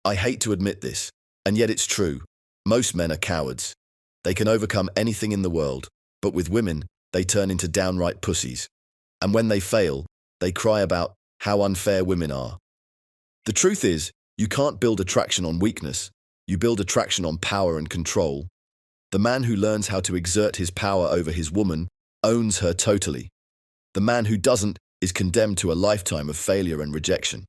I hate to admit this, and yet it's true. Most men are cowards. They can overcome anything in the world, but with women, they turn into downright pussies. And when they fail, they cry about how unfair women are. The truth is, you can't build attraction on weakness. You build attraction on power and control. The man who learns how to exert his power over his woman owns her totally. The man who doesn't is condemned to a lifetime of failure and rejection.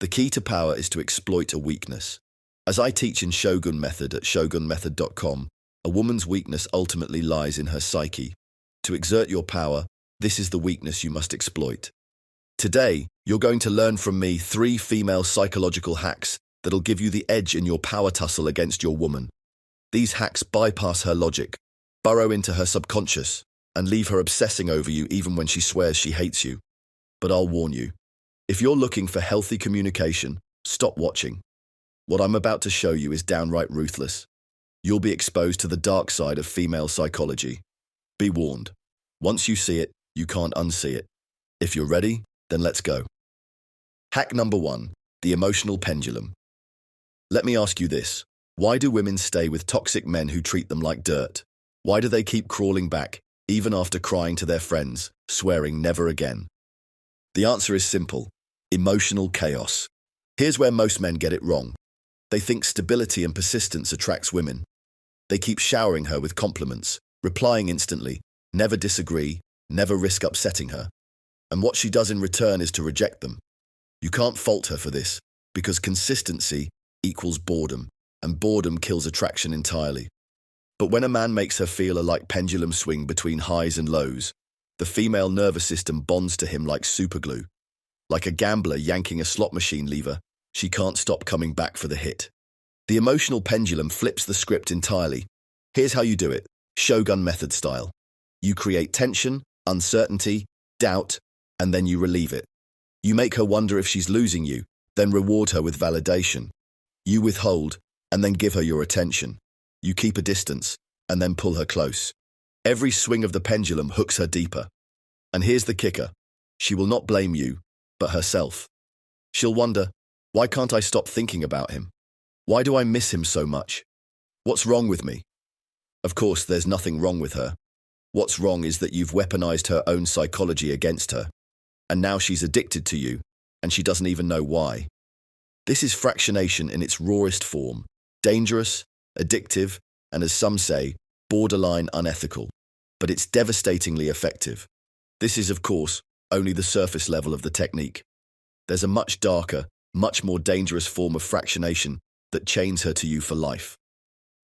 The key to power is to exploit a weakness. As I teach in Shogun Method at shogunmethod.com, a woman's weakness ultimately lies in her psyche. To exert your power, this is the weakness you must exploit. Today, you're going to learn from me 3 female psychological hacks that'll give you the edge in your power tussle against your woman. These hacks bypass her logic, burrow into her subconscious, and leave her obsessing over you even when she swears she hates you. But I'll warn you, if you're looking for healthy communication, stop watching. What I'm about to show you is downright ruthless. You'll be exposed to the dark side of female psychology. Be warned. Once you see it, you can't unsee it. If you're ready, then let's go. Hack number 1, the emotional pendulum. Let me ask you this. Why do women stay with toxic men who treat them like dirt? Why do they keep crawling back, even after crying to their friends, swearing never again? The answer is simple. Emotional chaos. Here's where most men get it wrong. They think stability and persistence attracts women. They keep showering her with compliments, replying instantly, never disagree, never risk upsetting her. And what she does in return is to reject them. You can't fault her for this, because consistency equals boredom, and boredom kills attraction entirely. But when a man makes her feel a like pendulum swing between highs and lows, the female nervous system bonds to him like superglue. Like a gambler yanking a slot machine lever, she can't stop coming back for the hit. The emotional pendulum flips the script entirely. Here's how you do it, Shogun Method style. You create tension, uncertainty, doubt, and then you relieve it. You make her wonder if she's losing you, then reward her with validation. You withhold, and then give her your attention. You keep a distance, and then pull her close. Every swing of the pendulum hooks her deeper. And here's the kicker. She will not blame you, but herself. She'll wonder, why can't I stop thinking about him? Why do I miss him so much? What's wrong with me? Of course, there's nothing wrong with her. What's wrong is that you've weaponized her own psychology against her. And now she's addicted to you, and she doesn't even know why. This is fractionation in its rawest form. Dangerous, addictive, and as some say, borderline unethical. But it's devastatingly effective. This is, of course, only the surface level of the technique. There's a much darker, much more dangerous form of fractionation that chains her to you for life.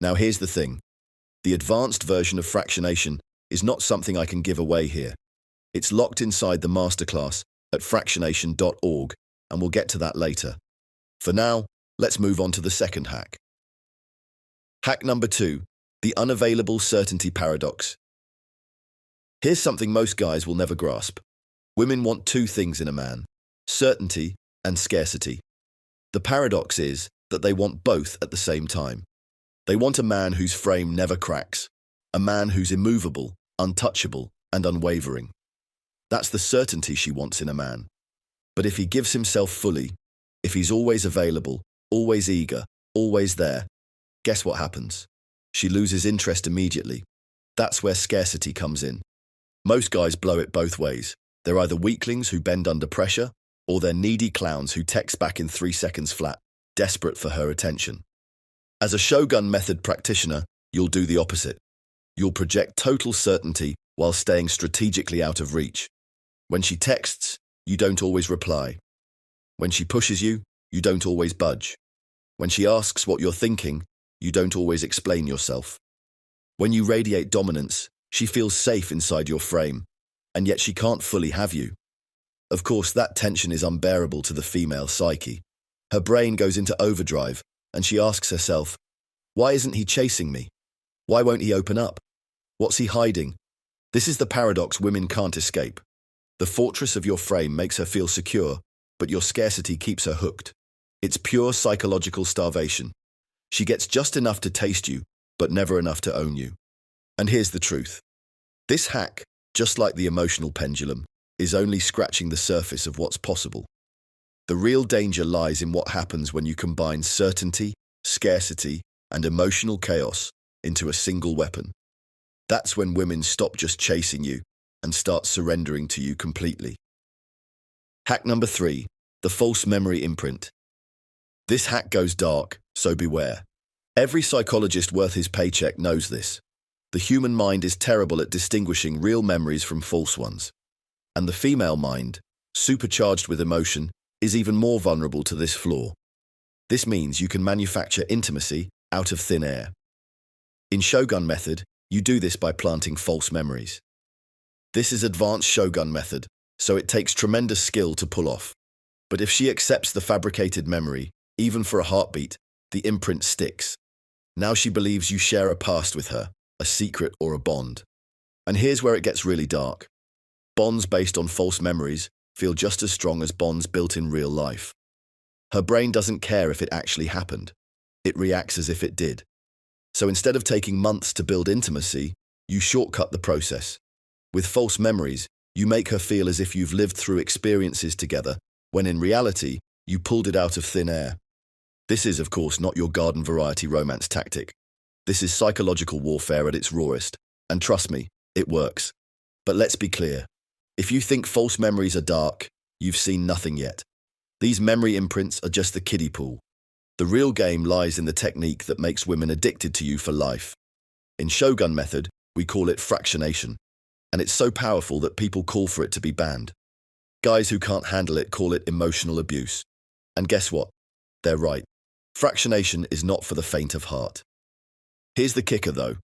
Now here's the thing. The advanced version of fractionation is not something I can give away here. It's locked inside the Masterclass at fractionation.org, and we'll get to that later. For now, let's move on to the second hack. Hack number 2, the Unavailable Certainty Paradox. Here's something most guys will never grasp. Women want 2 things in a man, certainty and scarcity. The paradox is that they want both at the same time. They want a man whose frame never cracks, a man who's immovable, untouchable, and unwavering. That's the certainty she wants in a man. But if he gives himself fully, if he's always available, always eager, always there, guess what happens? She loses interest immediately. That's where scarcity comes in. Most guys blow it both ways. They're either weaklings who bend under pressure, or they're needy clowns who text back in 3 seconds flat, desperate for her attention. As a Shogun Method practitioner, you'll do the opposite. You'll project total certainty while staying strategically out of reach. When she texts, you don't always reply. When she pushes you, you don't always budge. When she asks what you're thinking, you don't always explain yourself. When you radiate dominance, she feels safe inside your frame, and yet she can't fully have you. Of course, that tension is unbearable to the female psyche. Her brain goes into overdrive, and she asks herself, why isn't he chasing me? Why won't he open up? What's he hiding? This is the paradox women can't escape. The fortress of your frame makes her feel secure, but your scarcity keeps her hooked. It's pure psychological starvation. She gets just enough to taste you, but never enough to own you. And here's the truth. This hack, just like the emotional pendulum, is only scratching the surface of what's possible. The real danger lies in what happens when you combine certainty, scarcity, and emotional chaos into a single weapon. That's when women stop just chasing you and start surrendering to you completely. Hack number 3, the false memory imprint. This hack goes dark, so beware. Every psychologist worth his paycheck knows this. The human mind is terrible at distinguishing real memories from false ones. And the female mind, supercharged with emotion, is even more vulnerable to this flaw. This means you can manufacture intimacy out of thin air. In Shogun method, you do this by planting false memories. This is advanced Shogun method, so it takes tremendous skill to pull off. But if she accepts the fabricated memory, even for a heartbeat, the imprint sticks. Now she believes you share a past with her, a secret or a bond. And here's where it gets really dark. Bonds based on false memories feel just as strong as bonds built in real life. Her brain doesn't care if it actually happened. It reacts as if it did. So instead of taking months to build intimacy, you shortcut the process. With false memories, you make her feel as if you've lived through experiences together, when in reality, you pulled it out of thin air. This is, of course, not your garden variety romance tactic. This is psychological warfare at its rawest. And trust me, it works. But let's be clear. If you think false memories are dark, you've seen nothing yet. These memory imprints are just the kiddie pool. The real game lies in the technique that makes women addicted to you for life. In Shogun method, we call it fractionation. And it's so powerful that people call for it to be banned. Guys who can't handle it call it emotional abuse. And guess what? They're right. Fractionation is not for the faint of heart. Here's the kicker though.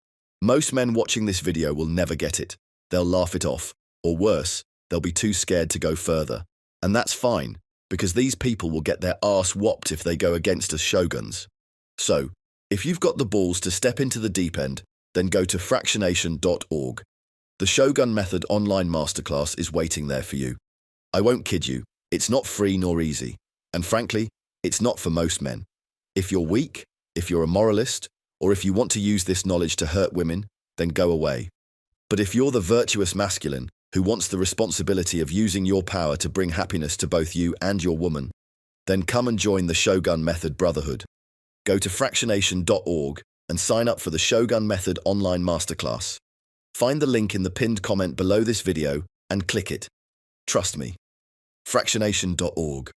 Most men watching this video will never get it. They'll laugh it off. Or worse, they'll be too scared to go further. And that's fine, because these people will get their arse whopped if they go against us shoguns. So, if you've got the balls to step into the deep end, then go to fractionation.org. The Shogun Method online masterclass is waiting there for you. I won't kid you, it's not free nor easy. And frankly, it's not for most men. If you're weak, if you're a moralist, or if you want to use this knowledge to hurt women, then go away. But if you're the virtuous masculine who wants the responsibility of using your power to bring happiness to both you and your woman, then come and join the Shogun Method Brotherhood. Go to fractionation.org and sign up for the Shogun Method online masterclass. Find the link in the pinned comment below this video and click it. Trust me. Fractionation.org